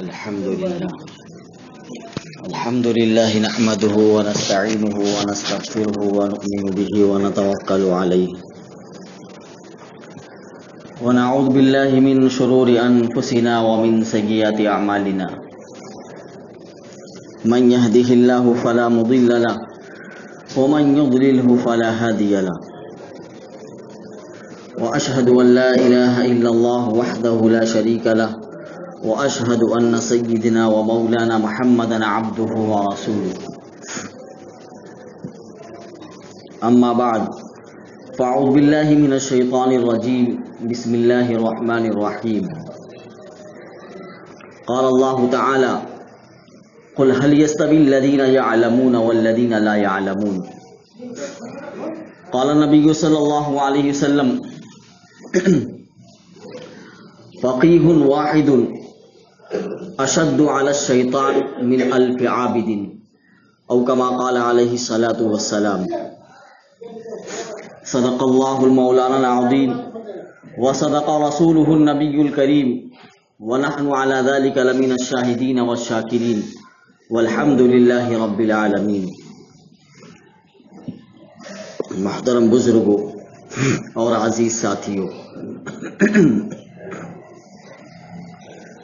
الحمد لله نحمده ونستعينه ونستغفره ونؤمن به ونتوكل عليه ونعوذ بالله من شرور أنفسنا ومن سيئات أعمالنا من يهده الله فلا مضل له ومن يضلله فلا هادي له وأشهد أن لا إله إلا الله وحده لا شريك له وأشهد أن سيدنا ومولانا محمدا عبده ورسوله أما بعد فأعوذ بالله من الشيطان الرجيم بسم الله الرحمن الرحيم قال الله تعالى قل هل يستوي الذين يعلمون والذين لا يعلمون قال النبي صلى الله عليه وسلم فقيه واحد اشد على الشیطان من الف عابد او كما قال عليه الصلاة والسلام صدق الله المولانا العظيم وصدق رسوله النبي الكريم ونحن على ذلك لمن الشاهدين والشاكرين والحمد لله رب العالمين. محترم بزرگوں اور عزیز ساتھیوں،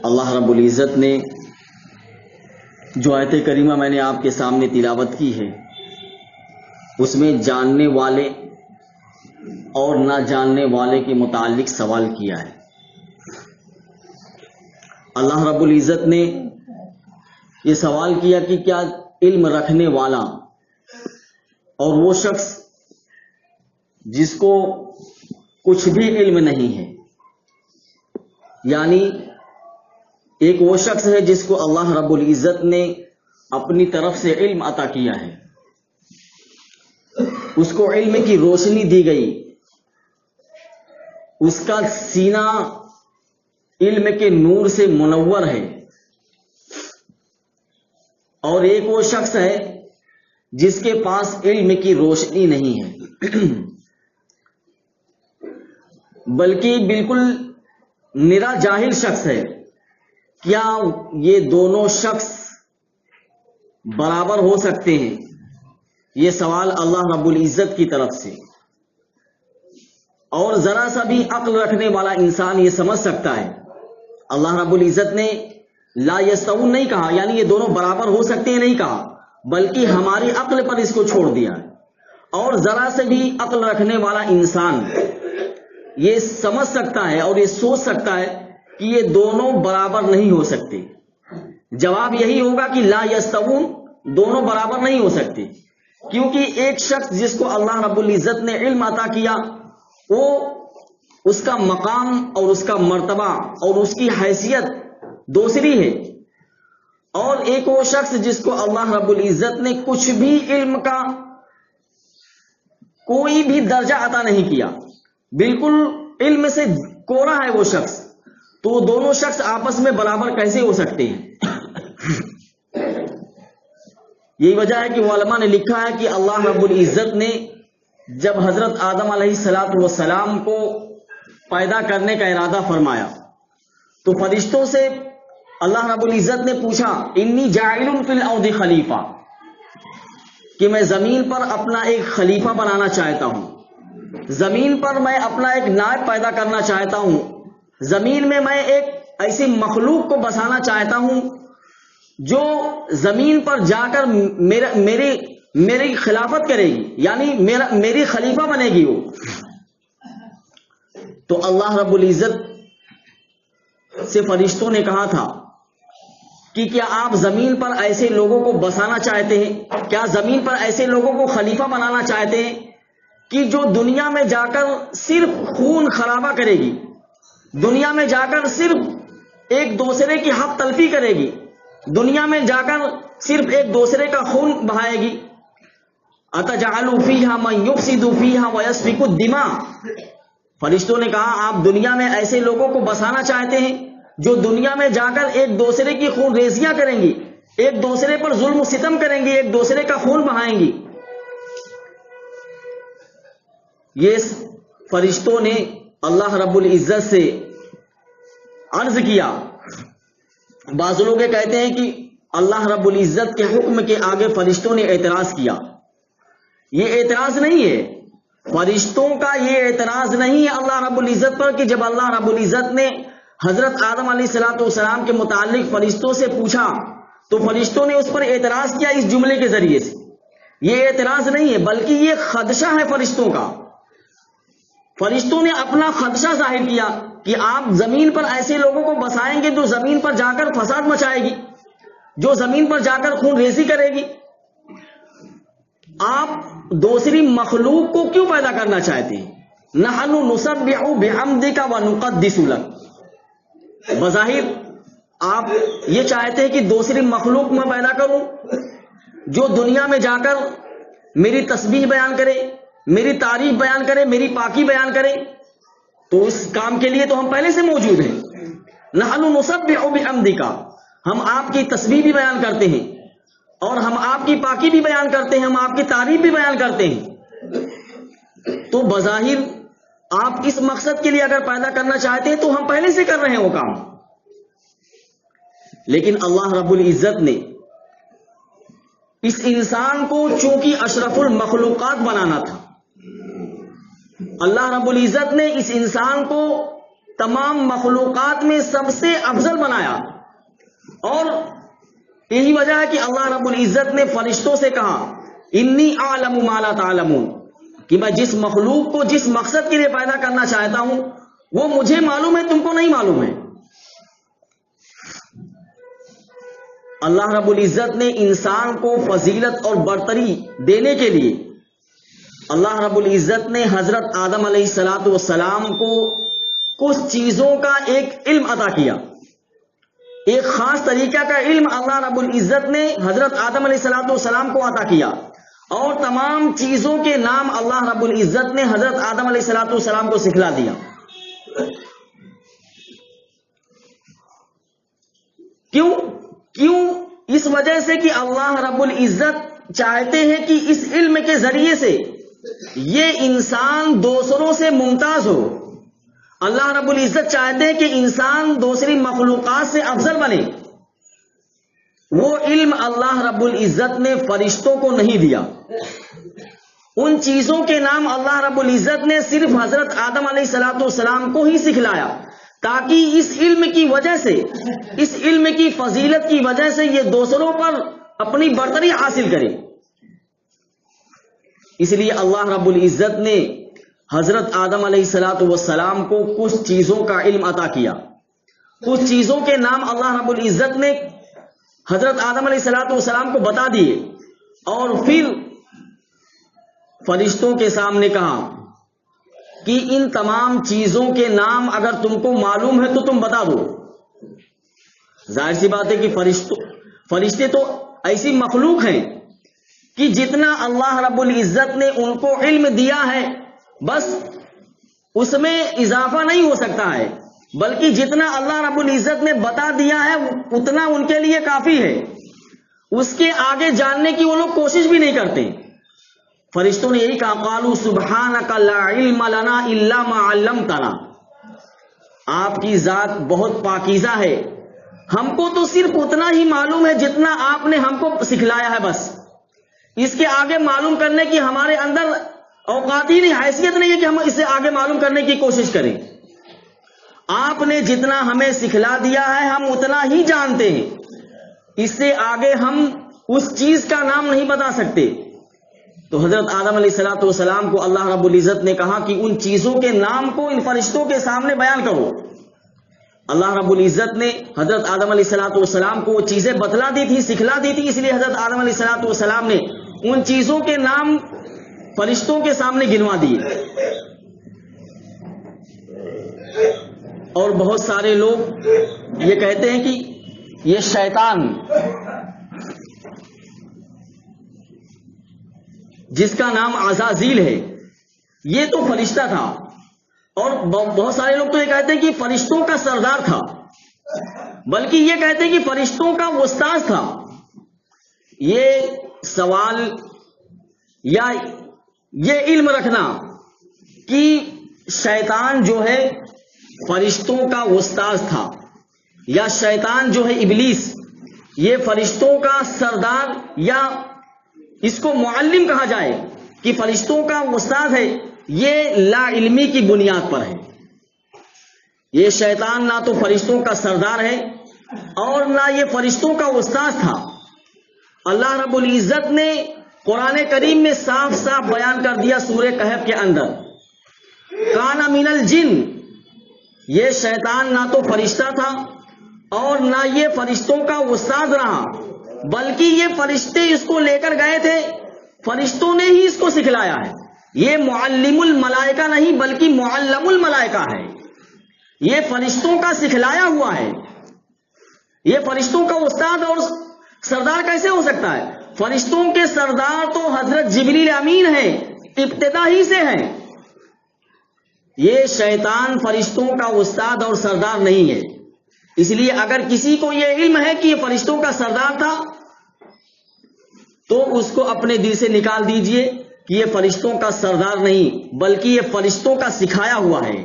اللہ رب العزت نے جو آیت کریمہ میں نے آپ کے سامنے تلاوت کی ہے، اس میں جاننے والے اور نہ جاننے والے کے متعلق سوال کیا ہے. اللہ رب العزت نے یہ سوال کیا کہ کیا علم رکھنے والا اور وہ شخص جس کو کچھ بھی علم نہیں ہے، یعنی ایک وہ شخص ہے جس کو اللہ رب العزت نے اپنی طرف سے علم عطا کیا ہے، اس کو علم کی روشنی دی گئی، اس کا سینہ علم کے نور سے منور ہے، اور ایک وہ شخص ہے جس کے پاس علم کی روشنی نہیں ہے، بلکہ بالکل نرا جاہل شخص ہے. کیا یہ دونوں شخص برابر ہو سکتے ہیں؟ یہ سوال اللہ رب العزت کی طرف سے. اور ذرا سا بھی عقل رکھنے والا انسان یہ سمجھ سکتا ہے، اللہ رب العزت نے لا یستوون نہیں کہا، یعنی یہ دونوں برابر ہو سکتے ہیں نہیں کہا، بلکہ ہماری عقل پر اس کو چھوڑ دیا ہے. اور ذرا سے بھی عقل رکھنے والا انسان یہ سمجھ سکتا ہے اور یہ سوچ سکتا ہے کہ یہ دونوں برابر نہیں ہو سکتے. جواب یہی ہوگا کہ لا یستوون، دونوں برابر نہیں ہو سکتے، کیونکہ ایک شخص جس کو اللہ رب العزت نے علم عطا کیا، وہ اس کا مقام اور اس کا مرتبہ اور اس کی حیثیت دوسری ہے، اور ایک وہ شخص جس کو اللہ رب العزت نے کچھ بھی علم کا کوئی بھی درجہ عطا نہیں کیا، بالکل علم سے کوڑا ہے وہ شخص، تو وہ دونوں شخص آپس میں برابر کیسے ہو سکتے ہیں؟ یہی وجہ ہے کہ علماء نے لکھا ہے کہ اللہ رب العزت نے جب حضرت آدم علیہ السلام کو پیدا کرنے کا ارادہ فرمایا تو فرشتوں سے اللہ رب العزت نے پوچھا انی جاعل فی الارض خلیفہ، کہ میں زمین پر اپنا ایک خلیفہ بنانا چاہتا ہوں، زمین پر میں اپنا ایک نائب پیدا کرنا چاہتا ہوں، زمین میں میں ایک ایسی مخلوق کو بسانا چاہتا ہوں جو زمین پر جا کر میری خلافت کرے گی، یعنی میری خلیفہ بنے گی وہ. تو اللہ رب العزت سے فرشتوں نے کہا تھا کہ کیا آپ زمین پر ایسے لوگوں کو بسانا چاہتے ہیں، کیا زمین پر ایسے لوگوں کو خلیفہ بنانا چاہتے ہیں کہ جو دنیا میں جا کر صرف خون خرابہ کرے گی، دنیا میں جا کر صرف ایک دوسرے کی حق تلفی کرے گی، دنیا میں جا کر صرف ایک دوسرے کا خون بہائے گی. اتجعل فیہا من یفسد فیہا ویسفک الدماء، فرشتوں نے کہا آپ دنیا میں ایسے لوگوں کو بسانا چاہتے ہیں جو دنیا میں جا کر ایک دوسرے کی خون ریزیاں کریں گی، ایک دوسرے پر ظلم و ستم کریں گی، ایک دوسرے کا خون بہائیں گی. یہ فرشتوں نے اللہ رب العزت سے عرض کیا بعض لوگ یہ کہتے ہیں کہ اللہ رب العزت کے حکم کے آگے فرشتوں نے اعتراض کیا. یہ اعتراض نہیں ہے، فرشتوں کا یہ اعتراض نہیں ہے اللہ رب العزت پر کہ جب اللہ رب العزت نے حضرت آدم علیہ السلام کے متعلق فرشتوں سے پوچھا تو فرشتوں نے اس پر اعتراض کیا اس جملے کے ذریعے سے. یہ اعتراض نہیں ہے بلکہ یہ خدشہ ہے فرشتوں کا. فرشتوں نے اپنا خدشہ ظاہر کیا کہ آپ زمین پر ایسے لوگوں کو بسائیں گے جو زمین پر جا کر فساد مچائے گی، جو زمین پر جا کر خون ریزی کرے گی. آپ دوسری مخلوق کو کیوں پیدا کرنا چاہتے ہیں؟ نحن نسبح بحمدک ونقدس لک. بظاہر آپ یہ چاہتے ہیں کہ دوسری مخلوق میں پیدا کروں جو دنیا میں جا کر میری تسبیح بیان کرے، میری تعریف بیان کرے، میری پاکی بیان کرے. تو اس کام کے لیے تو ہم پہلے سے موجود ہیں. نحن نسبح بحمدک، ہم آپ کی تسبیح بھی بیان کرتے ہیں اور ہم آپ کی پاکی بھی بیان کرتے ہیں، ہم آپ کی تعریف بھی بیان کرتے ہیں. تو بظاہر آپ اس مقصد کے لیے اگر پیدا کرنا چاہتے ہیں تو ہم پہلے سے کر رہے ہیں وہ کام. لیکن اللہ رب العزت نے اس انسان کو چونکہ اشرف المخلوقات بنانا تھا، اللہ رب العزت نے اس انسان کو تمام مخلوقات میں سب سے افضل بنایا. اور یہی وجہ ہے کہ اللہ رب العزت نے فرشتوں سے کہا انی اعلم ما لا تعلمون، کہ میں جس مخلوق کو جس مقصد کے لیے پیدا کرنا چاہتا ہوں وہ مجھے معلوم ہے، تم کو نہیں معلوم ہے. اللہ رب العزت نے انسان کو فضیلت اور برتری دینے کے لیے اللہ رب العزت نے حضرت آدم علیہ السلام کو کچھ چیزوں کا ایک علم عطا کیا. ایک خاص طریقہ کا علم اللہ رب العزت نے حضرت آدم علیہ السلام کو عطا کیا، اور تمام چیزوں کے نام اللہ رب العزت نے حضرت آدم علیہ السلام کو سکھلا دیا. کیوں؟ اس وجہ سے کہ اللہ رب العزت چاہتے ہیں کہ اس علم کے ذریعے سے یہ انسان دوسروں سے ممتاز ہو. اللہ رب العزت چاہتے ہیں کہ انسان دوسری مخلوقات سے افضل بنے. وہ علم اللہ رب العزت نے فرشتوں کو نہیں دیا. ان چیزوں کے نام اللہ رب العزت نے صرف حضرت آدم علیہ السلام کو ہی سکھلایا، تاکہ اس علم کی وجہ سے، اس علم کی فضیلت کی وجہ سے یہ دوسروں پر اپنی برتری حاصل کرے. اس لیے اللہ رب العزت نے حضرت آدم علیہ السلام کو کچھ چیزوں کا علم عطا کیا. کچھ چیزوں کے نام اللہ رب العزت نے حضرت آدم علیہ السلام کو بتا دیے، اور پھر فرشتوں کے سامنے کہا کہ ان تمام چیزوں کے نام اگر تم کو معلوم ہے تو تم بتا دو. ظاہر سی بات ہے کہ فرشتے تو ایسی مخلوق ہیں کہ جتنا اللہ رب العزت نے ان کو علم دیا ہے بس اس میں اضافہ نہیں ہو سکتا ہے، بلکہ جتنا اللہ رب العزت نے بتا دیا ہے اتنا ان کے لیے کافی ہے. اس کے آگے جاننے کی وہ لوگ کوشش بھی نہیں کرتے. فرشتوں نے یہی کہا قالوا سبحانک لا علم لنا الا ما علمتنا، آپ کی ذات بہت پاکیزہ ہے، ہم کو تو صرف اتنا ہی معلوم ہے جتنا آپ نے ہم کو سکھلایا ہے. بس اس کے آگے معلوم کرنے کی ہمارے اندر اوقات ہی نہیں، حیثیت نہیں ہے کہ ہم اسے آگے معلوم کرنے کی کوشش کریں. آپ نے جتنا ہمیں سکھلا دیا ہے ہم اتنا ہی جانتے ہیں، اس سے آگے ہم اس چیز کا نام نہیں بتا سکتے. تو حضرت آدم علیہ السلام کو اللہ رب العزت نے کہا کہ ان چیزوں کے نام کو ان فرشتوں کے سامنے بیان کرو. اللہ رب العزت نے حضرت آدم علیہ السلام کو وہ چیزیں بتلا دی تھی، سکھلا دی تھی، اس لیے حضرت آدم علیہ السلام نے ان چیزوں کے نام فرشتوں کے سامنے گنوا دیے. اور بہت سارے لوگ یہ کہتے ہیں کہ یہ شیطان جس کا نام عزازیل ہے یہ تو فرشتہ تھا، اور بہت سارے لوگ تو یہ کہتے ہیں کہ فرشتوں کا سردار تھا، بلکہ یہ کہتے ہیں کہ فرشتوں کا استاذ تھا. یہ سوال یا یہ علم رکھنا کہ شیطان جو ہے فرشتوں کا استاذ تھا، یا شیطان جو ہے ابلیس، یہ فرشتوں کا سردار یا اس کو معلم کہا جائے کہ فرشتوں کا استاد ہے، یہ لا علمی کی بنیاد پر ہے۔ یہ شیطان نہ تو فرشتوں کا سردار ہے اور نہ یہ فرشتوں کا استاد تھا۔ اللہ رب العزت نے قرآن کریم میں صاف صاف بیان کر دیا سورہ کہف کے اندر، کان من الجن، یہ شیطان نہ تو فرشتہ تھا اور نہ یہ فرشتوں کا استاد رہا، بلکہ یہ فرشتے اس کو لے کر گئے تھے، فرشتوں نے ہی اس کو سکھلایا ہے۔ یہ معلم الملائکہ نہیں بلکہ معلم الملائکہ ہے، یہ فرشتوں کا سکھلایا ہوا ہے۔ یہ فرشتوں کا استاد اور سردار کیسے ہو سکتا ہے؟ فرشتوں کے سردار تو حضرت جبریل امین ہیں، ابتدا ہی سے ہیں۔ یہ شیطان فرشتوں کا استاد اور سردار نہیں ہے۔ اس لیے اگر کسی کو یہ علم ہے کہ یہ فرشتوں کا سردار تھا تو اس کو اپنے دل سے نکال دیجئے کہ یہ فرشتوں کا سردار نہیں بلکہ یہ فرشتوں کا سکھایا ہوا ہے۔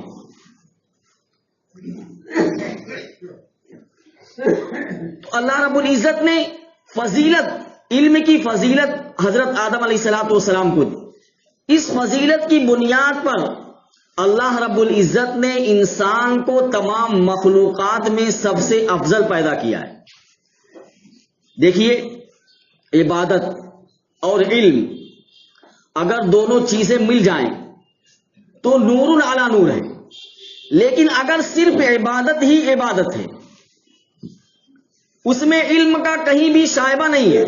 تو اللہ رب العزت نے فضیلت، علم کی فضیلت حضرت آدم علیہ السلام کو دی۔ اس فضیلت کی بنیاد پر اللہ رب العزت نے انسان کو تمام مخلوقات میں سب سے افضل پیدا کیا ہے۔ دیکھیے، عبادت اور علم اگر دونوں چیزیں مل جائیں تو نور علی نور ہے، لیکن اگر صرف عبادت ہی عبادت ہے، اس میں علم کا کہیں بھی شائبہ نہیں ہے۔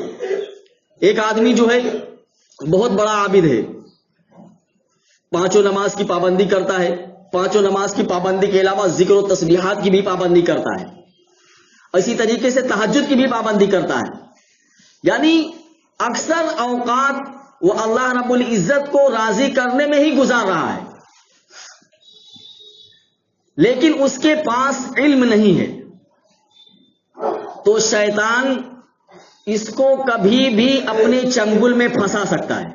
ایک آدمی جو ہے بہت بڑا عابد ہے، پانچوں نماز کی پابندی کرتا ہے، پانچوں نماز کی پابندی کے علاوہ ذکر و تسبیحات کی بھی پابندی کرتا ہے، اسی طریقے سے تہجد کی بھی پابندی کرتا ہے، یعنی اکثر اوقات وہ اللہ رب العزت کو راضی کرنے میں ہی گزار رہا ہے، لیکن اس کے پاس علم نہیں ہے۔ تو شیطان اس کو کبھی بھی اپنے چنگل میں پھنسا سکتا ہے۔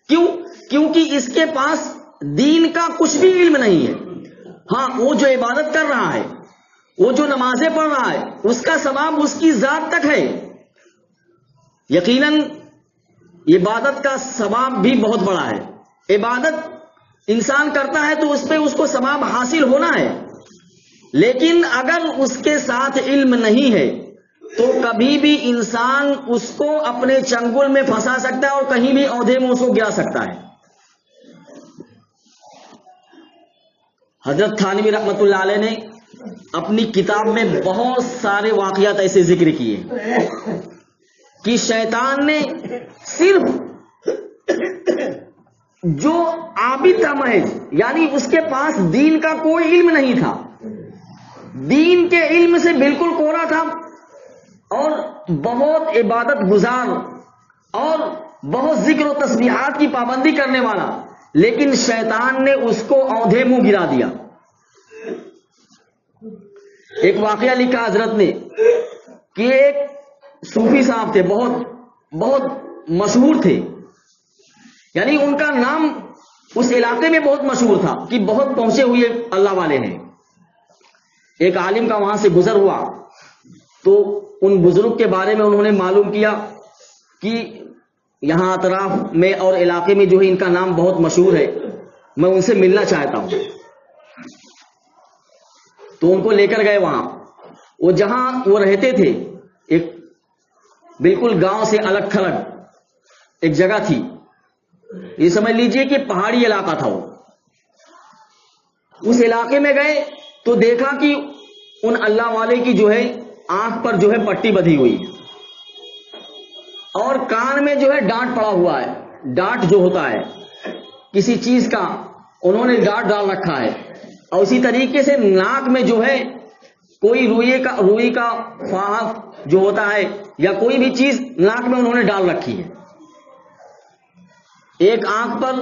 کیوں؟ کیونکہ اس کے پاس دین کا کچھ بھی علم نہیں ہے۔ ہاں، وہ جو عبادت کر رہا ہے، وہ جو نمازیں پڑھ رہا ہے، اس کا ثواب اس کی ذات تک ہے۔ یقیناً عبادت کا ثواب بھی بہت بڑا ہے۔ عبادت انسان کرتا ہے تو اس پہ اس کو ثواب حاصل ہونا ہے، لیکن اگر اس کے ساتھ علم نہیں ہے تو کبھی بھی انسان اس کو اپنے چنگل میں پھنسا سکتا ہے اور کہیں بھی عہدے میں اس کو گرا سکتا ہے۔ حضرت تھانوی رحمت اللہ علیہ نے اپنی کتاب میں بہت سارے واقعات ایسے ذکر کیے کہ شیطان نے صرف جو عابد تھا محض، یعنی اس کے پاس دین کا کوئی علم نہیں تھا، دین کے علم سے بالکل کوڑا تھا اور بہت عبادت گزار اور بہت ذکر و تسبیحات کی پابندی کرنے والا، لیکن شیطان نے اس کو عہدے منہ گرا دیا۔ ایک واقعہ لکھا حضرت نے کہ ایک صوفی صاحب تھے، بہت مشہور تھے، یعنی ان کا نام اس علاقے میں بہت مشہور تھا کہ بہت پہنچے ہوئے اللہ والے ہیں۔ ایک عالم کا وہاں سے گزر ہوا تو ان بزرگ کے بارے میں انہوں نے معلوم کیا کہ یہاں اطراف میں اور علاقے میں جو ہے ان کا نام بہت مشہور ہے، میں ان سے ملنا چاہتا ہوں۔ تو ان کو لے کر گئے وہاں، وہ جہاں وہ رہتے تھے ایک بالکل گاؤں سے الگ تھلگ ایک جگہ تھی، یہ سمجھ لیجئے کہ پہاڑی علاقہ تھا۔ وہ اس علاقے میں گئے تو دیکھا کہ ان اللہ والے کی جو ہے آنکھ پر جو ہے پٹی بدھی ہوئی اور کان میں جو ہے ڈانٹ پڑا ہوا ہے، ڈانٹ جو ہوتا ہے کسی چیز کا، انہوں نے ڈانٹ ڈال رکھا ہے، اور اسی طریقے سے ناک میں جو ہے کوئی روئی کا فاہا جو ہوتا ہے یا کوئی بھی چیز ناک میں انہوں نے ڈال رکھی ہے۔ ایک آنکھ پر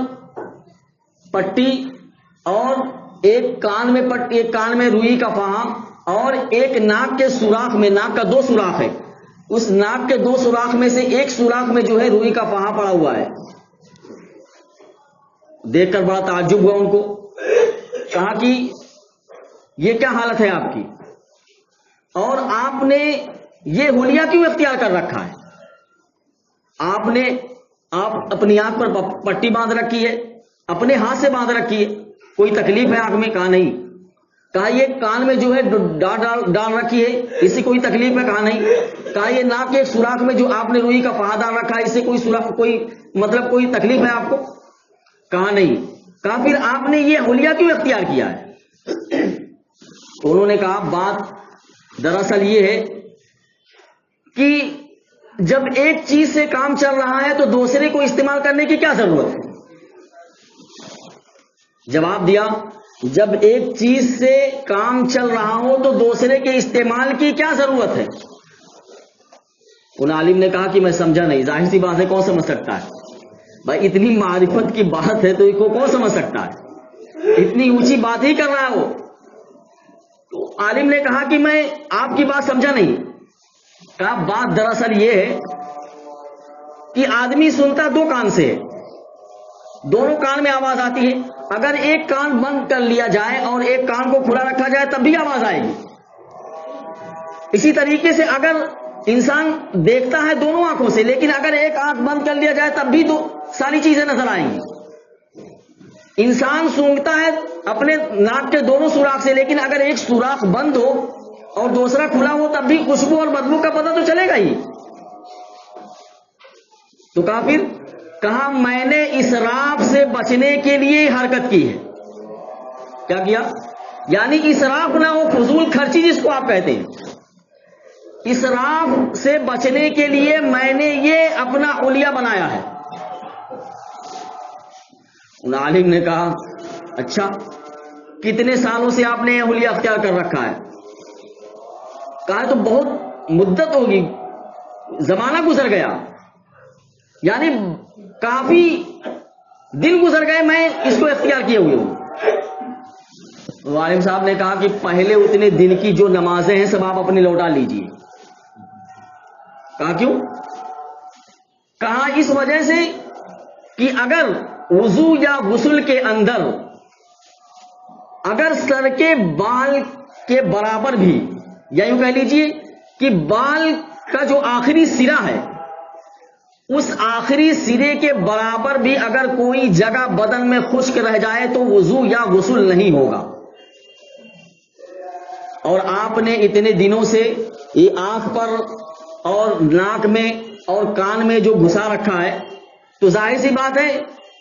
پٹی اور ایک کان میں روئی کا فاہا اور ایک ناک کے سوراخ میں، ناک کا 2 سوراخ ہے، اس ناک کے 2 سوراخ میں سے ایک سوراخ میں جو ہے روئی کا فاہا پڑا ہوا ہے۔ دیکھ کر بڑا تعجب ہوا ان کو، کہا کہ یہ کیا حالت ہے آپ کی؟ اور آپ نے یہ حلیہ کیوں اختیار کر رکھا ہے؟ آپ اپنی آنکھ پر پٹی باندھ رکھی ہے، اپنے ہاتھ سے باندھ رکھی ہے، کوئی تکلیف ہے آنکھ میں؟ کہا نہیں۔ کہا یہ کان میں جو ہے ڈال رکھی ہے، اس سے کوئی تکلیف ہے؟ کہا نہیں۔ کہا یہ ناک کے سوراخ میں جو آپ نے روئی کا پہا ڈال رکھا ہے، اس سے کوئی تکلیف ہے آپ کو؟ کہا نہیں۔ کہا پھر آپ نے یہ حلیہ کیوں اختیار کیا ہے؟ تو انہوں نے کہا بات دراصل یہ ہے کہ جب ایک چیز سے کام چل رہا ہے تو دوسرے کو استعمال کرنے کی کیا ضرورت ہے؟ جواب دیا، جب ایک چیز سے کام چل رہا ہو تو دوسرے کے استعمال کی کیا ضرورت ہے؟ ان عالم نے کہا کہ میں سمجھا نہیں۔ ظاہر سی بات ہے، کون سمجھ سکتا ہے بھائی؟ اتنی معرفت کی بات ہے تو اس کو کون سمجھ سکتا ہے؟ اتنی اونچی بات ہی کر رہا ہے وہ۔ تو عالم نے کہا کہ میں آپ کی بات سمجھا نہیں۔ کہا بات دراصل یہ ہے کہ آدمی سنتا دو کان سے ہے، دونوں کان میں آواز آتی ہے۔ اگر ایک کان بند کر لیا جائے اور ایک کان کو کھلا رکھا جائے تب بھی آواز آئے گی۔ اسی طریقے سے اگر انسان دیکھتا ہے دونوں آنکھوں سے، لیکن اگر ایک آنکھ بند کر لیا جائے تب بھی تو ساری چیزیں نظر آئیں گی۔ انسان سونگھتا ہے اپنے ناک کے دونوں سوراخ سے، لیکن اگر ایک سوراخ بند ہو اور دوسرا کھلا ہو تب بھی خوشبو اور بدبو کا پتہ تو چلے گا ہی۔ تو کہا میں نے اسراف سے بچنے کے لیے حرکت کی ہے۔ کیا کیا؟ یعنی اسراف نہ ہو، فضول خرچی جس کو آپ کہتے ہیں، اسراف سے بچنے کے لیے میں نے یہ اپنا حلیہ بنایا ہے۔ ان عالم نے کہا اچھا، کتنے سالوں سے آپ نے یہ حلیہ اختیار کر رکھا ہے؟ کہا تو بہت مدت ہوگی، زمانہ گزر گیا، یعنی کافی دن گزر گئے میں اس کو اختیار کیے ہوئے ہوں۔ عالم صاحب نے کہا کہ پہلے اتنے دن کی جو نمازیں ہیں سب آپ اپنے لوٹا لیجئے۔ کہا کیوں؟ کہا اس وجہ سے کہ اگر وضو یا غسل کے اندر اگر سر کے بال کے برابر بھی، یا یوں کہہ لیجئے کہ بال کا جو آخری سرا ہے اس آخری سرے کے برابر بھی اگر کوئی جگہ بدن میں خشک رہ جائے تو وضو یا غسل نہیں ہوگا۔ اور آپ نے اتنے دنوں سے یہ آنکھ پر اور ناک میں اور کان میں جو گھسا رکھا ہے تو ظاہر سی بات ہے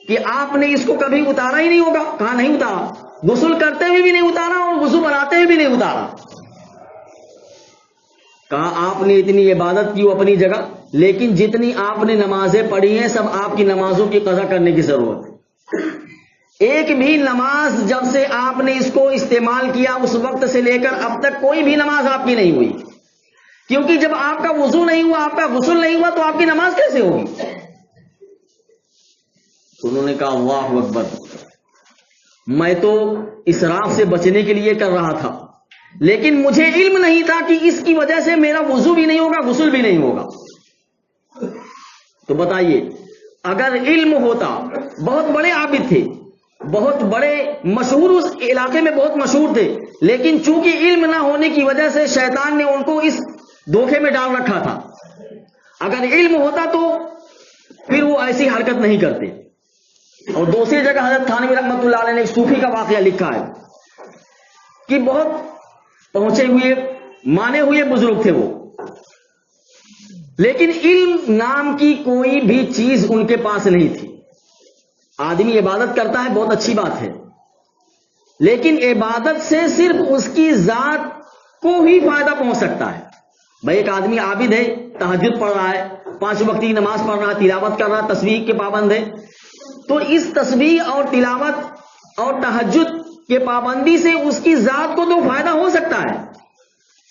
کہ آپ نے اس کو کبھی اتارا ہی نہیں ہوگا۔ کہا نہیں اتارا، غسل کرتے ہوئے بھی نہیں اتارا اور وضو بناتے ہوئے بھی نہیں اتارا۔ کہا آپ نے اتنی عبادت کی اپنی جگہ، لیکن جتنی آپ نے نمازیں پڑھی ہیں سب آپ کی نمازوں کی قضا کرنے کی ضرورت ہے۔ ایک بھی نماز جب سے آپ نے اس کو استعمال کیا اس وقت سے لے کر اب تک کوئی بھی نماز آپ کی نہیں ہوئی، کیونکہ جب آپ کا وضو نہیں ہوا، آپ کا غسل نہیں ہوا تو آپ کی نماز کیسے ہوگی؟ انہوں نے کہا اللہ اکبر، میں تو اسراف سے بچنے کے لیے کر رہا تھا، لیکن مجھے علم نہیں تھا کہ اس کی وجہ سے میرا وضو بھی نہیں ہوگا، غسل بھی نہیں ہوگا۔ تو بتائیے، اگر علم ہوتا، بہت بڑے عابد تھے، بہت بڑے مشہور، اس علاقے میں بہت مشہور تھے، لیکن چونکہ علم نہ ہونے کی وجہ سے شیطان نے ان کو اس دھوکے میں ڈال رکھا تھا۔ اگر علم ہوتا تو پھر وہ ایسی حرکت نہیں کرتے۔ اور دوسری جگہ حضرت تھانوی رحمۃ اللہ علیہ نے ایک صوفی کا واقعہ لکھا ہے کہ بہت پہنچے ہوئے مانے ہوئے بزرگ تھے وہ، لیکن علم نام کی کوئی بھی چیز ان کے پاس نہیں تھی۔ آدمی عبادت کرتا ہے، بہت اچھی بات ہے، لیکن عبادت سے صرف اس کی ذات کو ہی فائدہ پہنچ سکتا ہے۔ بھائی ایک آدمی عابد ہے، تہجد پڑھ رہا ہے، 5 وقت کی نماز پڑھ رہا ہے، تلاوت کر رہا ہے، تسبیح کے پابند ہے، تو اس تسبیح اور تلاوت اور تہجد کے پابندی سے اس کی ذات کو تو فائدہ ہو سکتا ہے،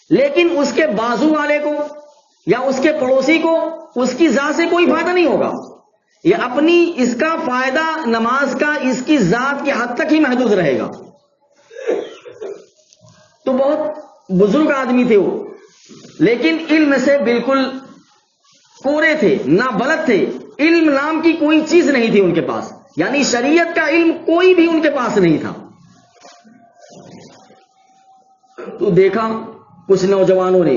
لیکن اس کے بازو والے کو یا اس کے پڑوسی کو اس کی ذات سے کوئی فائدہ نہیں ہوگا۔ یہ اپنی اس کا فائدہ نماز کا اس کی ذات کی حد تک ہی محدود رہے گا۔ تو بہت بزرگ آدمی تھے وہ، لیکن علم سے بالکل کورے تھے، نابلد تھے، علم نام کی کوئی چیز نہیں تھی ان کے پاس، یعنی شریعت کا علم کوئی بھی ان کے پاس نہیں تھا۔ تو دیکھا کچھ نوجوانوں نے،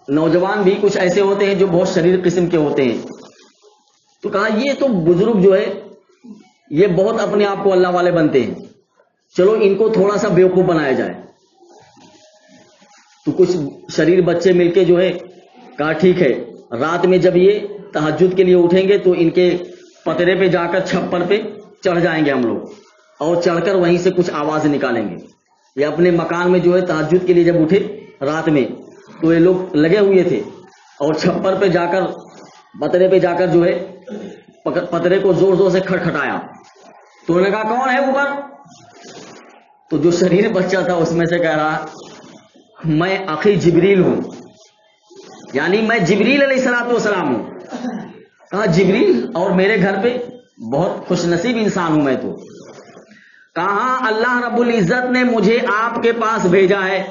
نوجوان بھی کچھ ایسے ہوتے ہیں جو بہت شریر قسم کے ہوتے ہیں، تو کہا یہ تو بزرگ جو ہے یہ بہت اپنے آپ کو اللہ والے بنتے ہیں، چلو ان کو تھوڑا سا بیوقوف بنایا جائے۔ تو کچھ شریر بچے مل کے جو ہے کہا ٹھیک ہے، رات میں جب یہ تہجد کے لیے اٹھیں گے تو ان کے پترے پہ جا کر چھپر پہ چڑھ جائیں گے ہم لوگ، اور چڑھ کر وہیں سے کچھ آواز نکالیں گے۔ یہ اپنے مکان میں جو ہے تہجد کے لیے جب اٹھے رات میں تو یہ لوگ لگے ہوئے تھے، اور چھپر پہ جا کر پترے پہ جا کر جو ہے پترے کو زور زور سے کھٹکھٹایا، تو انہوں نے کہا کون ہے اوپر؟ تو جو شریر بچہ تھا اس میں سے کہہ رہا میں اخی جبریل ہوں، یعنی میں جبریل علیہ الصلوۃ والسلام ہوں۔ کہا جبریل اور میرے گھر پہ؟ بہت خوش نصیب انسان ہوں میں تو۔ کہا اللہ رب العزت نے مجھے آپ کے پاس بھیجا ہے،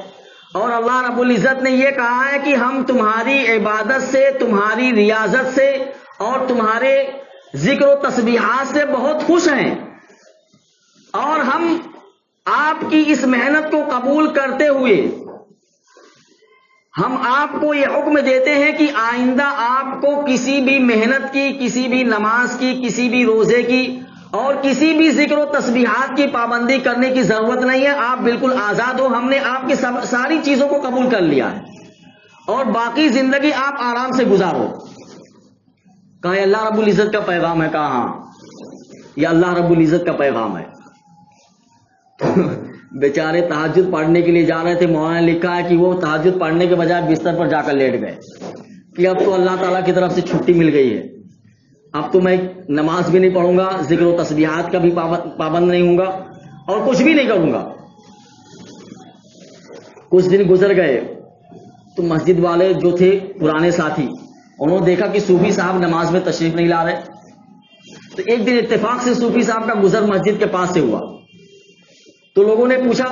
اور اللہ رب العزت نے یہ کہا ہے کہ ہم تمہاری عبادت سے، تمہاری ریاضت سے اور تمہارے ذکر و تسبیحات سے بہت خوش ہیں، اور ہم آپ کی اس محنت کو قبول کرتے ہوئے ہم آپ کو یہ حکم دیتے ہیں کہ آئندہ آپ کو کسی بھی محنت کی، کسی بھی نماز کی، کسی بھی روزے کی اور کسی بھی ذکر و تسبیحات کی پابندی کرنے کی ضرورت نہیں ہے، آپ بالکل آزاد ہو، ہم نے آپ کی ساری چیزوں کو قبول کر لیا ہے اور باقی زندگی آپ آرام سے گزارو۔ کہا یہ اللہ رب العزت کا پیغام ہے؟ کہا ہاں یہ اللہ رب العزت کا پیغام ہے۔ بیچارے تہجد پڑھنے کے لیے جا رہے تھے، مولانا نے لکھا ہے کہ وہ تہجد پڑھنے کے بجائے بستر پر جا کر لیٹ گئے کہ اب تو اللہ تعالیٰ کی طرف سے چھٹی مل گئی ہے، اب تو میں نماز بھی نہیں پڑھوں گا، ذکر و تسبیحات کا بھی پابند نہیں ہوں گا اور کچھ بھی نہیں کروں گا۔ کچھ دن گزر گئے تو مسجد والے جو تھے پرانے ساتھی، انہوں نے دیکھا کہ صوفی صاحب نماز میں تشریف نہیں لا رہے، تو ایک دن اتفاق سے صوفی صاحب کا گزر مسجد کے پاس سے ہوا، تو لوگوں نے پوچھا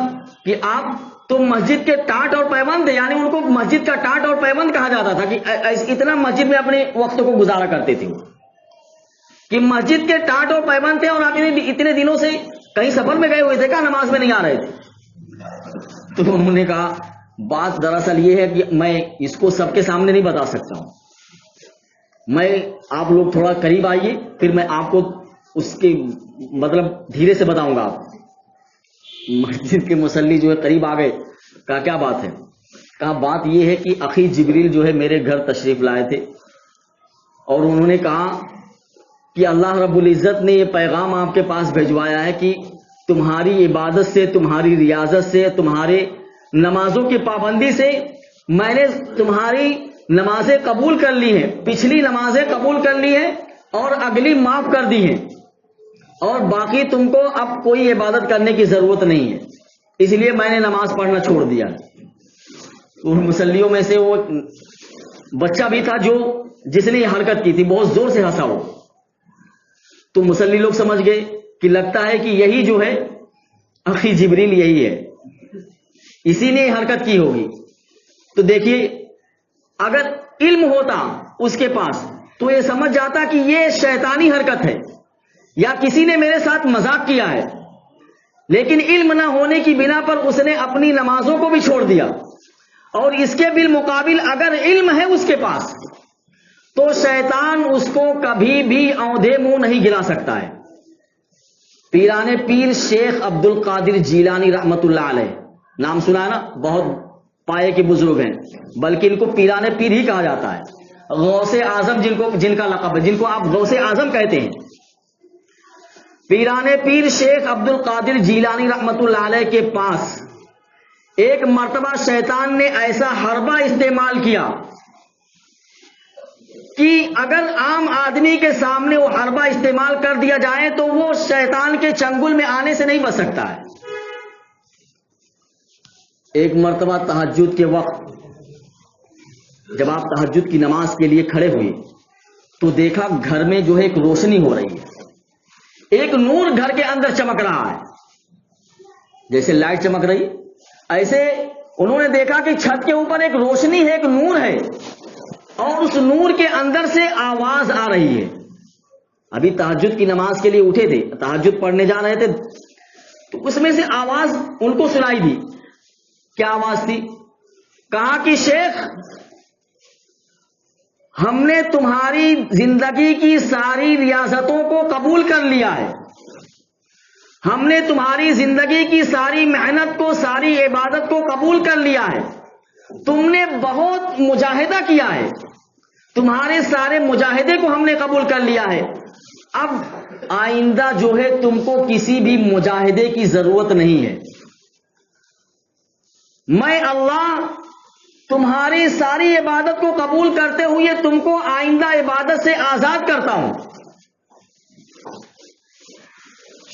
کہ آپ تو مسجد کے ٹاٹ اور پیبند، یعنی ان کو مسجد کا ٹاٹ اور پیبند کہا جاتا تھا کہ اتنا مسجد میں اپنے وقت کو گزارا کرتے تھے کہ مسجد کے ٹاٹ اور پیبند تھے، اور آپ اتنے دنوں سے کہیں سفر میں گئے ہوئے تھے، کہا نماز میں نہیں آ رہے تھے۔ تو انہوں نے کہا بات دراصل یہ ہے کہ میں اس کو سب کے سامنے نہیں بتا سکتا ہوں، میں آپ لوگ تھوڑا قریب آئیے پھر میں آپ کو اس کے مطلب دھیرے سے بتاؤں گا۔ آپ مسجد کے مصلی جو ہے قریب آ گئے، کہا کیا بات ہے؟ کہا بات یہ ہے کہ اخی جبریل جو ہے میرے گھر تشریف لائے تھے، اور انہوں نے کہا کہ اللہ رب العزت نے یہ پیغام آپ کے پاس بھیجوایا ہے کہ تمہاری عبادت سے، تمہاری ریاضت سے، تمہارے نمازوں کی پابندی سے میں نے تمہاری نمازیں قبول کر لی ہیں، پچھلی نمازیں قبول کر لی ہیں اور اگلی معاف کر دی ہیں، اور باقی تم کو اب کوئی عبادت کرنے کی ضرورت نہیں ہے، اس لیے میں نے نماز پڑھنا چھوڑ دیا۔ ان مسلیوں میں سے وہ بچہ بھی تھا جس نے یہ حرکت کی تھی، بہت زور سے ہنسا ہو، تو مسلی لوگ سمجھ گئے کہ لگتا ہے کہ یہی جو ہے اخی جبریل یہی ہے، اسی نے یہ حرکت کی ہوگی۔ تو دیکھیے اگر علم ہوتا اس کے پاس تو یہ سمجھ جاتا کہ یہ شیطانی حرکت ہے یا کسی نے میرے ساتھ مذاق کیا ہے، لیکن علم نہ ہونے کی بنا پر اس نے اپنی نمازوں کو بھی چھوڑ دیا، اور اس کے بالمقابل اگر علم ہے اس کے پاس تو شیطان اس کو کبھی بھی اونھے منہ نہیں گرا سکتا ہے۔ پیران پیر شیخ عبد القادر جیلانی رحمت اللہ علیہ، نام سنا ہے نا، بہت پائے کے بزرگ ہیں، بلکہ ان کو پیران پیر ہی کہا جاتا ہے، غوث اعظم جن کا لقب ہے، جن کو آپ غوث اعظم کہتے ہیں۔ پیران پیر شیخ عبد القادر جیلانی رحمت اللہ علیہ کے پاس ایک مرتبہ شیطان نے ایسا حربہ استعمال کیا کہ اگر عام آدمی کے سامنے وہ حربہ استعمال کر دیا جائے تو وہ شیطان کے چنگل میں آنے سے نہیں بچ سکتا ہے۔ ایک مرتبہ تہجد کے وقت جب آپ تہجد کی نماز کے لیے کھڑے ہوئے تو دیکھا گھر میں جو ہے ایک روشنی ہو رہی ہے، ایک نور گھر کے اندر چمک رہا ہے، جیسے لائٹ چمک رہی ایسے انہوں نے دیکھا کہ چھت کے اوپر ایک روشنی ہے، ایک نور ہے، اور اس نور کے اندر سے آواز آ رہی ہے۔ ابھی تہجد کی نماز کے لیے اٹھے تھے، تہجد پڑھنے جا رہے تھے، تو اس میں سے آواز ان کو سنائی دی۔ کیا آواز تھی؟ کہا کہ شیخ ہم نے تمہاری زندگی کی ساری ریاستوں کو قبول کر لیا ہے، ہم نے تمہاری زندگی کی ساری محنت کو، ساری عبادت کو قبول کر لیا ہے، تم نے بہت مجاہدہ کیا ہے، تمہارے سارے مجاہدے کو ہم نے قبول کر لیا ہے، اب آئندہ جو ہے تم کو کسی بھی مجاہدے کی ضرورت نہیں ہے، میں اللہ تمہاری ساری عبادت کو قبول کرتے ہوئے تم کو آئندہ عبادت سے آزاد کرتا ہوں۔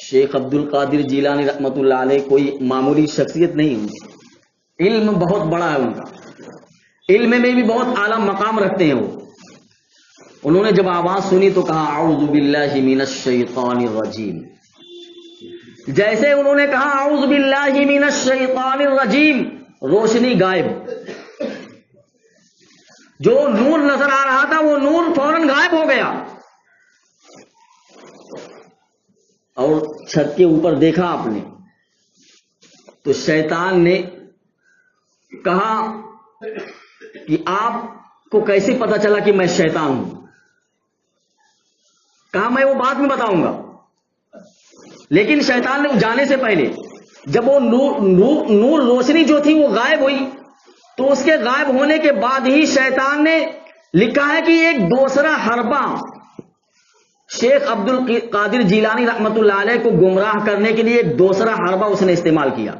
شیخ عبد القادر جیلانی رحمت اللہ علیہ کوئی معمولی شخصیت نہیں ہے، علم بہت بڑا ہے ان کا، علم میں بھی بہت اعلیٰ مقام رکھتے ہیں وہ۔ انہوں نے جب آواز سنی تو کہا اعوذ باللہ من الشیطان الرجیم، جیسے انہوں نے کہا اعوذ باللہ من الشیطان الرجیم، روشنی غائب، جو نور نظر آ رہا تھا وہ نور فوراً غائب ہو گیا، اور چھت کے اوپر دیکھا آپ نے تو شیطان نے کہا کہ آپ کو کیسے پتا چلا کہ میں شیطان ہوں؟ کہا میں وہ بعد میں بتاؤں گا، لیکن شیطان نے جانے سے پہلے جب وہ نور روشنی جو تھی وہ غائب ہوئی تو اس کے غائب ہونے کے بعد ہی شیطان نے لکھا ہے کہ ایک دوسرا حربہ شیخ عبد القادر جیلانی رحمت اللہ علیہ کو گمراہ کرنے کے لیے ایک دوسرا حربہ اس نے استعمال کیا،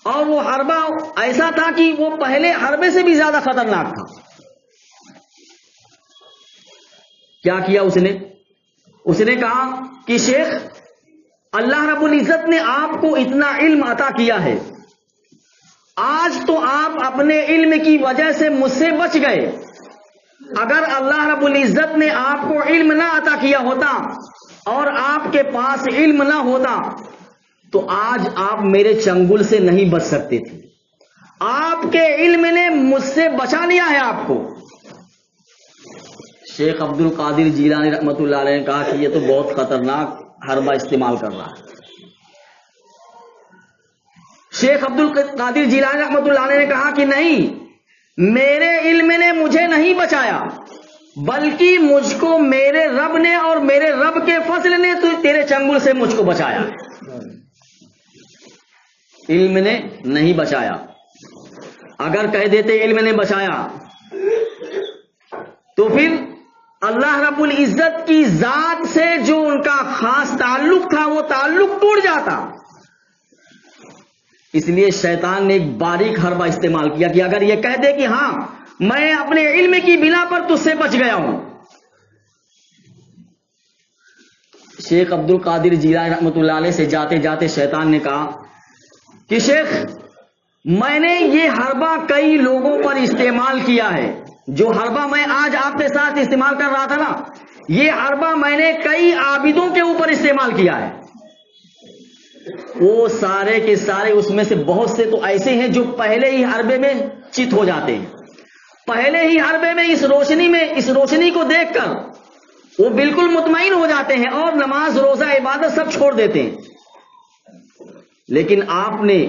اور وہ حربہ ایسا تھا کہ وہ پہلے حربے سے بھی زیادہ خطرناک تھا۔ کیا کیا اس نے کہا کہ شیخ اللہ رب العزت نے آپ کو اتنا علم عطا کیا ہے، آج تو آپ اپنے علم کی وجہ سے مجھ سے بچ گئے، اگر اللہ رب العزت نے آپ کو علم نہ عطا کیا ہوتا اور آپ کے پاس علم نہ ہوتا تو آج آپ میرے چنگل سے نہیں بچ سکتے تھے، آپ کے علم نے مجھ سے بچا لیا ہے آپ کو۔ شیخ عبد القادر جیلانی رحمت اللہ علیہ نے کہا کہ یہ تو بہت خطرناک حربہ استعمال کر رہا ہے۔ شیخ عبد القادر جیلانی رحمت اللہ علیہ نے کہا کہ نہیں، میرے علم نے مجھے نہیں بچایا بلکہ مجھ کو میرے رب نے اور میرے رب کے فضل نے تو تیرے چنگل سے مجھ کو بچایا، علم نے نہیں بچایا۔ اگر کہہ دیتے علم نے بچایا تو پھر اللہ رب العزت کی ذات سے جو ان کا خاص تعلق تھا وہ تعلق ٹوٹ جاتا، اس لیے شیطان نے ایک باریک حربہ استعمال کیا کہ اگر یہ کہہ دے کہ ہاں میں اپنے علم کی بنا پر تجھ سے بچ گیا ہوں۔ شیخ عبد القادر جیلانی رحمت اللہ علیہ سے جاتے جاتے شیطان نے کہا کہ شیخ میں نے یہ حربہ کئی لوگوں پر استعمال کیا ہے، جو حربہ میں آج آپ کے ساتھ استعمال کر رہا تھا نا، یہ حربہ میں نے کئی عابدوں کے اوپر استعمال کیا ہے، وہ سارے کے سارے اس میں سے بہت سے تو ایسے ہیں جو پہلے ہی حربے میں چت ہو جاتے ہیں، پہلے ہی حربے میں اس روشنی کو دیکھ کر وہ بالکل مطمئن ہو جاتے ہیں اور نماز روزہ عبادت سب چھوڑ دیتے ہیں، لیکن آپ نے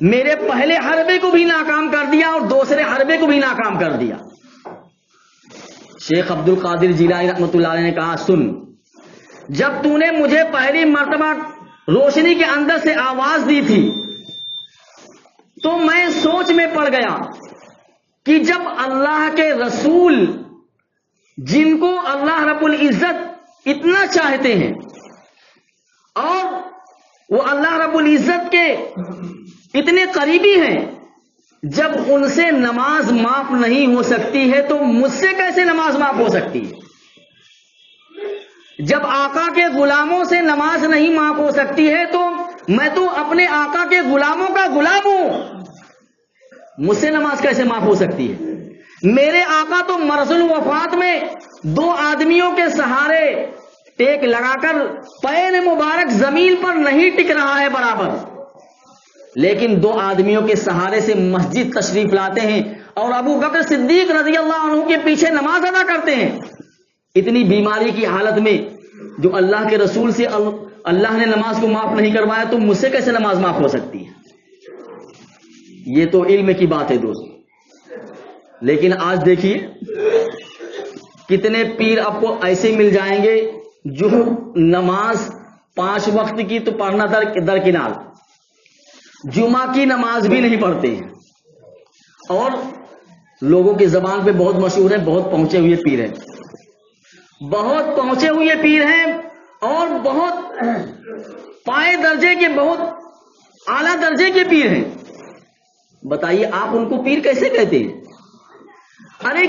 میرے پہلے حربے کو بھی ناکام کر دیا اور دوسرے حربے کو بھی ناکام کر دیا۔ شیخ عبد القادر جیلانی رحمت اللہ علیہ نے کہا سن، جب تو نے مجھے پہلی مرتبہ روشنی کے اندر سے آواز دی تھی تو میں سوچ میں پڑ گیا کہ جب اللہ کے رسول جن کو اللہ رب العزت اتنا چاہتے ہیں اور وہ اللہ رب العزت کے اتنے قریبی ہیں، جب ان سے نماز معاف نہیں ہو سکتی ہے تو مجھ سے کیسے نماز معاف ہو سکتی ہے؟ جب آقا کے غلاموں سے نماز نہیں معاف ہو سکتی ہے تو میں تو اپنے آقا کے غلاموں کا غلام ہوں، مجھ سے نماز کیسے معاف ہو سکتی ہے؟ میرے آقا تو مرض الوفات میں 2 آدمیوں کے سہارے ٹیک لگا کر پیر مبارک زمین پر نہیں ٹک رہا ہے برابر، لیکن 2 آدمیوں کے سہارے سے مسجد تشریف لاتے ہیں اور ابو بکر صدیق رضی اللہ عنہ کے پیچھے نماز ادا کرتے ہیں۔ اتنی بیماری کی حالت میں جو اللہ کے رسول سے اللہ نے نماز کو معاف نہیں کروایا تو مجھ سے کیسے نماز معاف ہو سکتی ہے؟ یہ تو علم کی بات ہے دوست۔ لیکن آج دیکھیے کتنے پیر آپ کو ایسے مل جائیں گے جو نماز 5 وقت کی تو پڑھنا درکنار، جمعہ کی نماز بھی نہیں پڑھتے ہیں، اور لوگوں کی زبان پہ بہت مشہور ہے، بہت پہنچے ہوئے پیر ہیں، بہت پہنچے ہوئے پیر ہیں، اور بہت پائے درجے کے، بہت اعلیٰ درجے کے پیر ہیں۔ بتائیے آپ ان کو پیر کیسے کہتے ہیں؟ ارے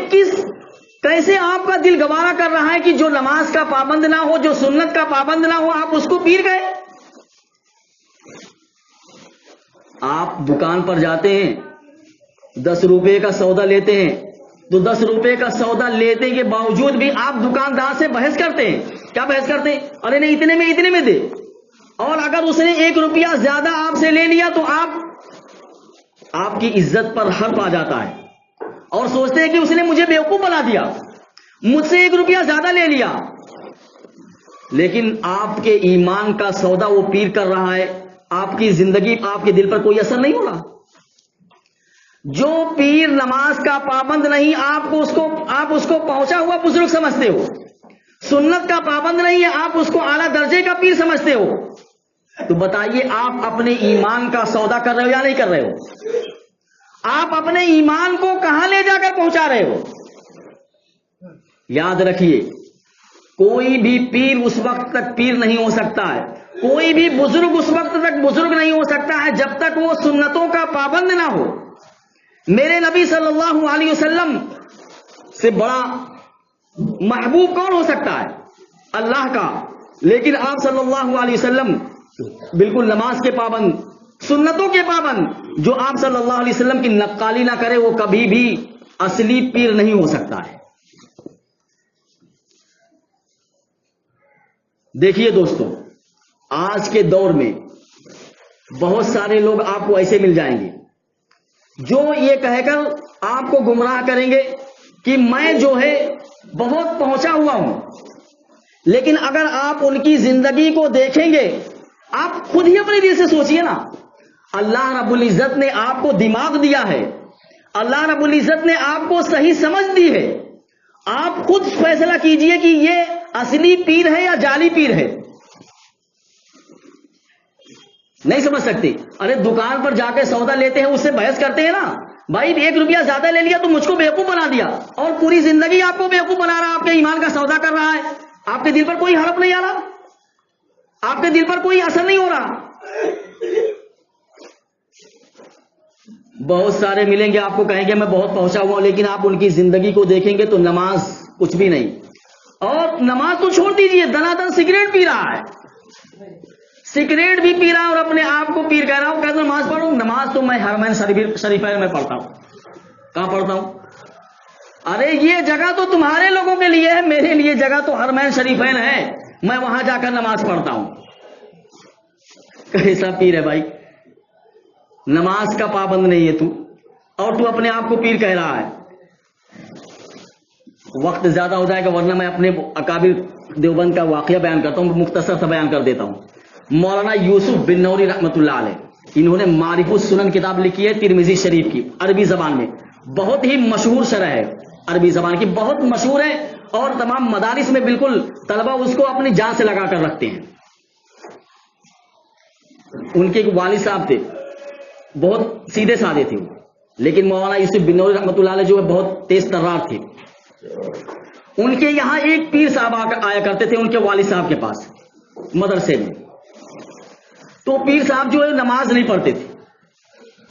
کیسے آپ کا دل گوارا کر رہا ہے کہ جو نماز کا پابند نہ ہو، جو سنت کا پابند نہ ہو، آپ اس کو پیر کہیں؟ آپ دکان پر جاتے ہیں، 10 روپے کا سودا لیتے ہیں، تو 10 روپے کا سودا لینے کے باوجود بھی آپ دکاندار سے بحث کرتے ہیں۔ کیا بحث کرتے ہیں؟ ارے نہیں، اتنے میں دے۔ اور اگر اس نے 1 روپیہ زیادہ آپ سے لے لیا تو آپ کی عزت پر حرف آ جاتا ہے، اور سوچتے ہیں کہ اس نے مجھے بیوقوف بنا دیا، مجھ سے 1 روپیہ زیادہ لے لیا۔ لیکن آپ کے ایمان کا سودا وہ پیر کر رہا ہے، آپ کی زندگی، آپ کے دل پر کوئی اثر نہیں ہو رہا۔ جو پیر نماز کا پابند نہیں، آپ اس کو پہنچا ہوا بزرگ سمجھتے ہو، سنت کا پابند نہیں ہے، آپ اس کو اعلیٰ درجے کا پیر سمجھتے ہو، تو بتائیے آپ اپنے ایمان کا سودا کر رہے ہو یا نہیں کر رہے ہو؟ آپ اپنے ایمان کو کہاں لے جا کر پہنچا رہے ہو؟ یاد رکھیے، کوئی بھی پیر اس وقت تک پیر نہیں ہو سکتا ہے، کوئی بھی بزرگ اس وقت تک بزرگ نہیں ہو سکتا ہے جب تک وہ سنتوں کا پابند نہ ہو۔ میرے نبی صلی اللہ علیہ وسلم سے بڑا محبوب کون ہو سکتا ہے؟ اللہ کا۔ لیکن آپ صلی اللہ علیہ وسلم بالکل نماز کے پابند، سنتوں کے پابند، جو آپ صلی اللہ علیہ وسلم کی نقالی نہ کرے وہ کبھی بھی اصلی پیر نہیں ہو سکتا ہے۔ دیکھیے دوستو، آج کے دور میں بہت سارے لوگ آپ کو ایسے مل جائیں گے جو یہ کہہ کر آپ کو گمراہ کریں گے کہ میں جو ہے بہت پہنچا ہوا ہوں، لیکن اگر آپ ان کی زندگی کو دیکھیں گے، آپ خود ہی اپنے دل سے سوچئے نا، اللہ رب العزت نے آپ کو دماغ دیا ہے، اللہ رب العزت نے آپ کو صحیح سمجھ دی ہے، آپ خود فیصلہ کیجئے کہ یہ اصلی پیر ہے یا جعلی پیر ہے۔ نہیں سمجھ سکتے؟ ارے دکان پر جا کے سودا لیتے ہیں، اس سے بحث کرتے ہیں نا، بھائی 1 روپیہ زیادہ لے لیا تو مجھ کو بیوقوف بنا دیا، اور پوری زندگی آپ کو بیوقوف بنا رہا، آپ کے ایمان کا سودا کر رہا ہے، آپ کے دل پر کوئی حرف نہیں آ رہا، آپ کے دل پر کوئی اثر نہیں ہو رہا۔ بہت سارے ملیں گے آپ کو، کہیں گے میں بہت پہنچا ہوا ہوں، لیکن آپ ان کی زندگی کو دیکھیں گے تو نماز کچھ بھی نہیں، اور نماز تو چھوڑ دیجیے، دنا دن سگریٹ پی رہا ہے، سگریٹ بھی پی رہا ہے، اور اپنے آپ کو پیر کہہ رہا ہوں، کہتا ہوں نماز پڑھوں، نماز تو میں حرمین شریفین میں پڑھتا ہوں۔ کہاں پڑھتا ہوں؟ ارے یہ جگہ تو تمہارے لوگوں کے لیے ہے، میرے لیے جگہ تو حرمین شریفین ہے، میں وہاں جا کر نماز پڑھتا ہوں۔ کیسا پیر ہے بھائی؟ نماز کا پابند نہیں ہے تو، اور تو اپنے آپ کو پیر کہہ رہا ہے۔ وقت زیادہ ہو جائے گا، ورنہ میں اپنے اکابر دیوبند کا واقعہ بیان کرتا ہوں، مختصر سا بیان کر دیتا ہوں۔ مولانا یوسف بن نوری رحمۃ اللہ علیہ، انہوں نے معارف السنن کتاب لکھی ہے ترمذی شریف کی، عربی زبان میں بہت ہی مشہور شرح ہے، عربی زبان کی بہت مشہور ہے، اور تمام مدارس میں بالکل طلبہ اس کو اپنی جان سے لگا کر رکھتے ہیں۔ ان کے ایک والد صاحب تھے، بہت سیدھے سادے تھے، لیکن مولانا یوسف بن نوری رحمۃ اللہ علیہ جو ہے بہت تیز ترار تھے۔ ان کے یہاں ایک پیر صاحب آیا کرتے تھے ان کے والد صاحب کے پاس مدرسے میں، تو پیر صاحب جو ہے نماز نہیں پڑھتے تھے۔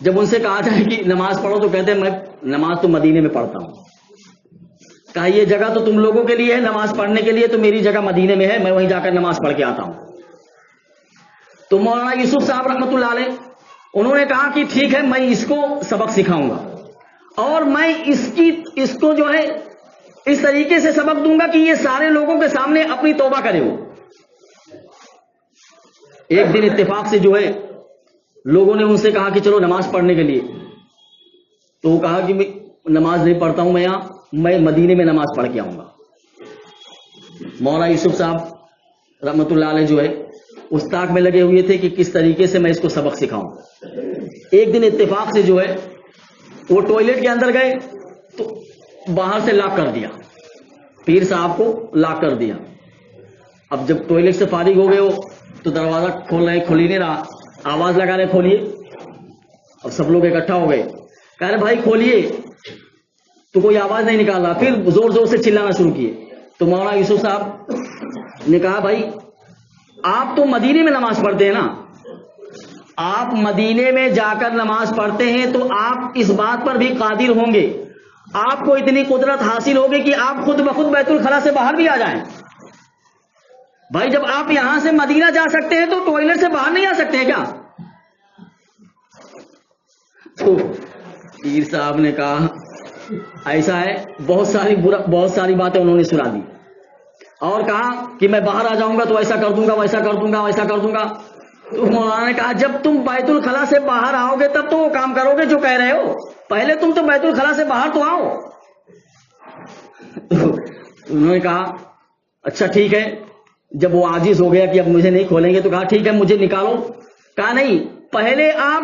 جب ان سے کہا جائے کہ نماز پڑھو تو کہتے ہیں میں نماز تو مدینے میں پڑھتا ہوں۔ کہا یہ جگہ تو تم لوگوں کے لیے ہے نماز پڑھنے کے لیے، تو میری جگہ مدینے میں ہے، میں وہیں جا کر نماز پڑھ کے آتا ہوں۔ تو مولانا یوسف صاحب رحمۃ اللہ علیہ انہوں نے کہا کہ ٹھیک ہے، میں اس کو سبق سکھاؤں گا، اور میں اس کو جو ہے اس طریقے سے سبق دوں گا کہ یہ سارے لوگوں کے سامنے اپنی توبہ کرے ہو۔ ایک دن اتفاق سے جو ہے لوگوں نے ان سے کہا کہ چلو نماز پڑھنے کے لیے، تو وہ کہا کہ میں نماز نہیں پڑھتا ہوں، میں مدینے میں نماز پڑھ کے آؤں گا۔ مولانا یوسف صاحب رحمۃ اللہ علیہ جو ہے اس طاق میں لگے ہوئے تھے کہ کس طریقے سے میں اس کو سبق سکھاؤں۔ ایک دن اتفاق سے جو ہے وہ ٹوائلٹ کے اندر گئے، تو باہر سے لاک کر دیا، پیر صاحب کو لاک کر دیا۔ اب جب ٹوائلٹ سے فارغ ہو گئے ہو تو دروازہ کھول رہے، کھول ہی نہیں رہا، آواز لگا رہے کھولیے۔ اب سب لوگ اکٹھا ہو گئے، کہہ رہے بھائی کھولیے، تو کوئی آواز نہیں نکال رہا، پھر زور زور سے چلانا شروع کیے۔ تو مولانا یوسف صاحب نے کہا بھائی آپ تو مدینے میں نماز پڑھتے ہیں نا، آپ مدینے میں جا کر نماز پڑھتے ہیں تو آپ اس بات پر بھی قادر ہوں گے، آپ کو اتنی قدرت حاصل ہوگی کہ آپ خود بخود بیت الخلا سے باہر بھی آ جائیں۔ بھائی جب آپ یہاں سے مدینہ جا سکتے ہیں تو ٹوائلٹ سے باہر نہیں آ سکتے ہیں کیا؟ تو پیر صاحب نے کہا ایسا ہے، بہت ساری باتیں انہوں نے سنا دی اور کہا کہ میں باہر آ جاؤں گا تو ایسا کر دوں گا، ویسا کر دوں گا، ویسا کر دوں گا۔ تو مولانا نے کہا جب تم بیت الخلا سے باہر آؤ گے تب تو وہ کام کرو گے جو کہہ رہے ہو، پہلے تم تو بیت الخلا سے باہر تو آؤ۔ انہوں نے کہا اچھا ٹھیک ہے۔ جب وہ عاجز ہو گیا کہ اب مجھے نہیں کھولیں گے تو کہا ٹھیک ہے مجھے نکالو۔ کہا نہیں، پہلے آپ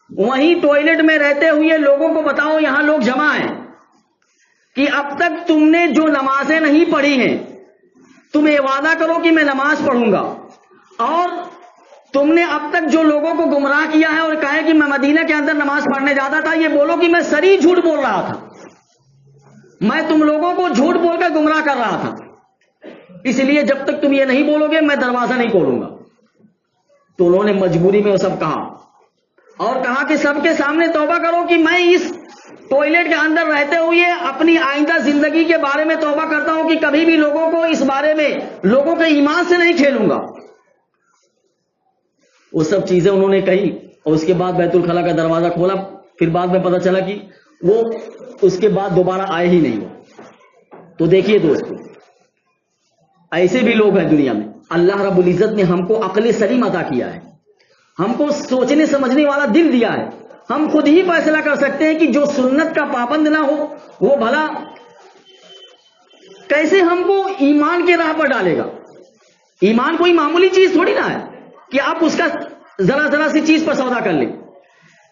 وہیں ٹوائلٹ میں رہتے ہوئے لوگوں کو بتاؤ یہاں لوگ جمع ہیں کہ اب تک تم نے جو نمازیں نہیں پڑھی ہیں تم یہ وعدہ کرو کہ میں نماز پڑھوں گا، اور تم نے اب تک جو لوگوں کو گمراہ کیا ہے اور کہا ہے کہ میں مدینہ کے اندر نماز پڑھنے جاتا تھا، یہ بولو کہ میں سری جھوٹ بول رہا تھا، میں تم لوگوں کو جھوٹ بول کر گمراہ کر رہا تھا، اس لیے جب تک تم یہ نہیں بولو گے میں دروازہ نہیں کھولوں گا۔ تو انہوں نے مجبوری میں وہ سب کہا اور کہا کہ سب کے سامنے توبہ کرو کہ میں اس ٹوائلٹ کے اندر رہتے ہوئے اپنی آئندہ زندگی کے بارے میں توبہ کرتا ہوں کہ کبھی بھی لوگوں کو اس بارے میں لوگوں کے ایمان سے نہیں کھیلوں گا۔ وہ سب چیزیں انہوں نے کہی اور اس کے بعد بیت الخلا کا دروازہ کھولا۔ پھر بعد میں پتہ چلا کہ وہ اس کے بعد دوبارہ آئے ہی نہیں وہ۔ تو دیکھیے دوستو، ایسے بھی لوگ ہیں دنیا میں۔ اللہ رب العزت نے ہم کو عقل سلیم عطا کیا ہے، ہم کو سوچنے سمجھنے والا دل دیا ہے، ہم خود ہی فیصلہ کر سکتے ہیں کہ جو سنت کا پابند نہ ہو وہ بھلا کیسے ہم کو ایمان کے راہ پر ڈالے گا۔ ایمان کوئی معمولی چیز تھوڑی نہ ہے کہ آپ اس کا ذرا سی چیز پر سودا کر لیں۔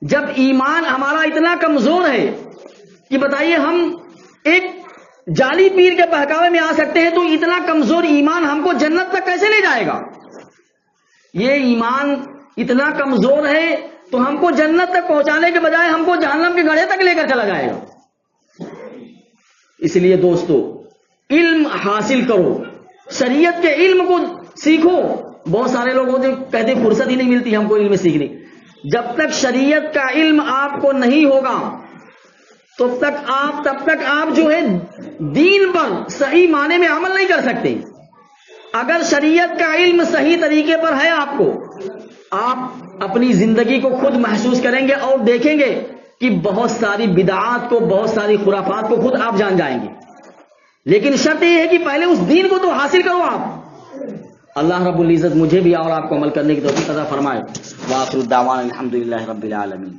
جب ایمان ہمارا اتنا کمزور ہے کہ بتائیے ہم ایک جعلی پیر کے بہکاوے میں آ سکتے ہیں، تو اتنا کمزور ایمان ہم کو جنت تک کیسے لے جائے گا؟ یہ ایمان اتنا کمزور ہے تو ہم کو جنت تک پہنچانے کے بجائے ہم کو جہنم کے گڑھے تک لے کر چلا جائے گا۔ اس لیے دوستو علم حاصل کرو، شریعت کے علم کو سیکھو۔ بہت سارے لوگ ہوتے کہتے فرصت ہی نہیں ملتی ہم کو علم سیکھنے۔ جب تک شریعت کا علم آپ کو نہیں ہوگا تب تک آپ جو ہے دین پر صحیح معنی میں عمل نہیں کر سکتے۔ اگر شریعت کا علم صحیح طریقے پر ہے آپ کو، آپ اپنی زندگی کو خود محسوس کریں گے اور دیکھیں گے کہ بہت ساری بدعات کو، بہت ساری خرافات کو خود آپ جان جائیں گے۔ لیکن شرط یہ ہے کہ پہلے اس دین کو تو حاصل کرو آپ۔ اللہ رب العزت مجھے بھی اور آپ کو عمل کرنے کی توفیق عطا فرمائے۔ وآخر الدعوانا الحمدللہ رب العالمین۔